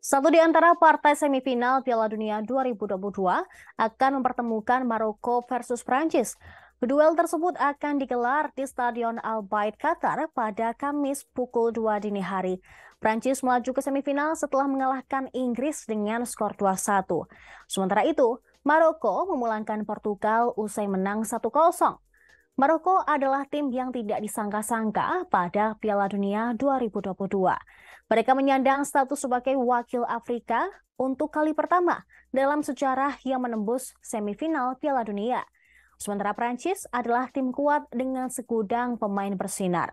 Satu di antara partai semifinal Piala Dunia 2022 akan mempertemukan Maroko versus Prancis. Duel tersebut akan digelar di Stadion Al Bayt Qatar pada Kamis pukul 2 dini hari. Prancis melaju ke semifinal setelah mengalahkan Inggris dengan skor 2-1. Sementara itu, Maroko memulangkan Portugal usai menang 1-0. Maroko adalah tim yang tidak disangka-sangka pada Piala Dunia 2022. Mereka menyandang status sebagai wakil Afrika untuk kali pertama dalam sejarah yang menembus semifinal Piala Dunia. Sementara Prancis adalah tim kuat dengan segudang pemain bersinar.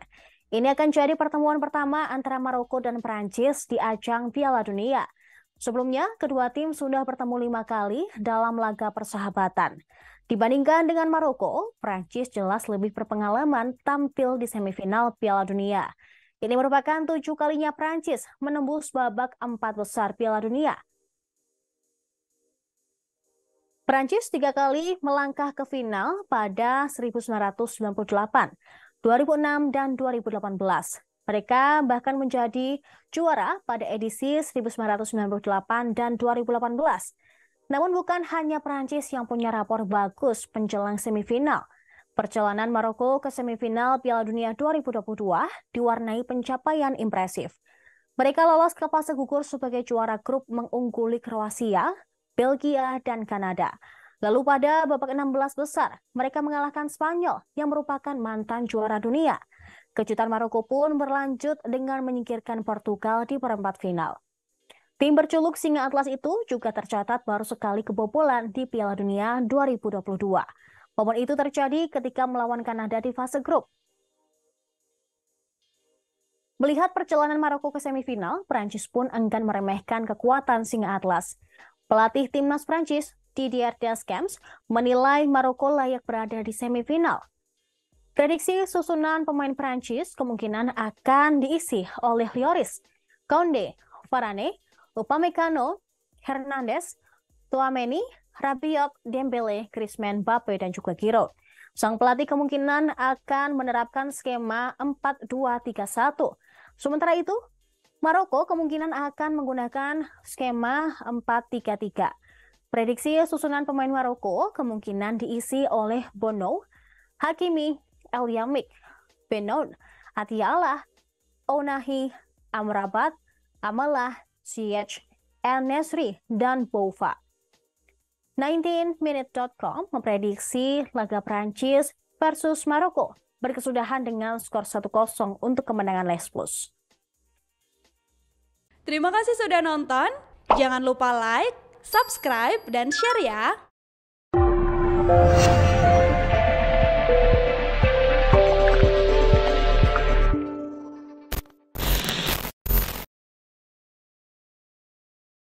Ini akan jadi pertemuan pertama antara Maroko dan Prancis di ajang Piala Dunia. Sebelumnya, kedua tim sudah bertemu 5 kali dalam laga persahabatan. Dibandingkan dengan Maroko, Prancis jelas lebih berpengalaman tampil di semifinal Piala Dunia. Ini merupakan 7 kalinya Prancis menembus babak 4 besar Piala Dunia. Prancis 3 kali melangkah ke final pada 1998, 2006, dan 2018. Mereka bahkan menjadi juara pada edisi 1998 dan 2018. Namun bukan hanya Prancis yang punya rapor bagus menjelang semifinal. Perjalanan Maroko ke semifinal Piala Dunia 2022 diwarnai pencapaian impresif. Mereka lolos ke fase gugur sebagai juara grup mengungguli Kroasia, Belgia, dan Kanada. Lalu pada babak 16 besar, mereka mengalahkan Spanyol yang merupakan mantan juara dunia. Kejutan Maroko pun berlanjut dengan menyingkirkan Portugal di perempat final. Tim berjuluk Singa Atlas itu juga tercatat baru sekali kebobolan di Piala Dunia 2022. Momen itu terjadi ketika melawan Kanada di fase grup. Melihat perjalanan Maroko ke semifinal, Prancis pun enggan meremehkan kekuatan Singa Atlas. Pelatih timnas Prancis, Didier Deschamps, menilai Maroko layak berada di semifinal. Prediksi susunan pemain Prancis kemungkinan akan diisi oleh Lloris, Koundé, Varane, Upamecano, Hernandez, Tchouaméni, Rabiot, Dembele, Griezmann, Mbappe, dan juga Giroud. Sang pelatih kemungkinan akan menerapkan skema 4-2-3-1. Sementara itu, Maroko kemungkinan akan menggunakan skema 4-3-3. Prediksi susunan pemain Maroko kemungkinan diisi oleh Bono, Hakimi, El Yamik, Benon, Atiala, Ounahi, Amrabat, Amalah, Ziyech, El Nesri, dan Boufa. 19minute.com memprediksi laga Prancis versus Maroko berkesudahan dengan skor 1-0 untuk kemenangan Les Blues. Terima kasih sudah nonton. Jangan lupa like, subscribe, dan share ya.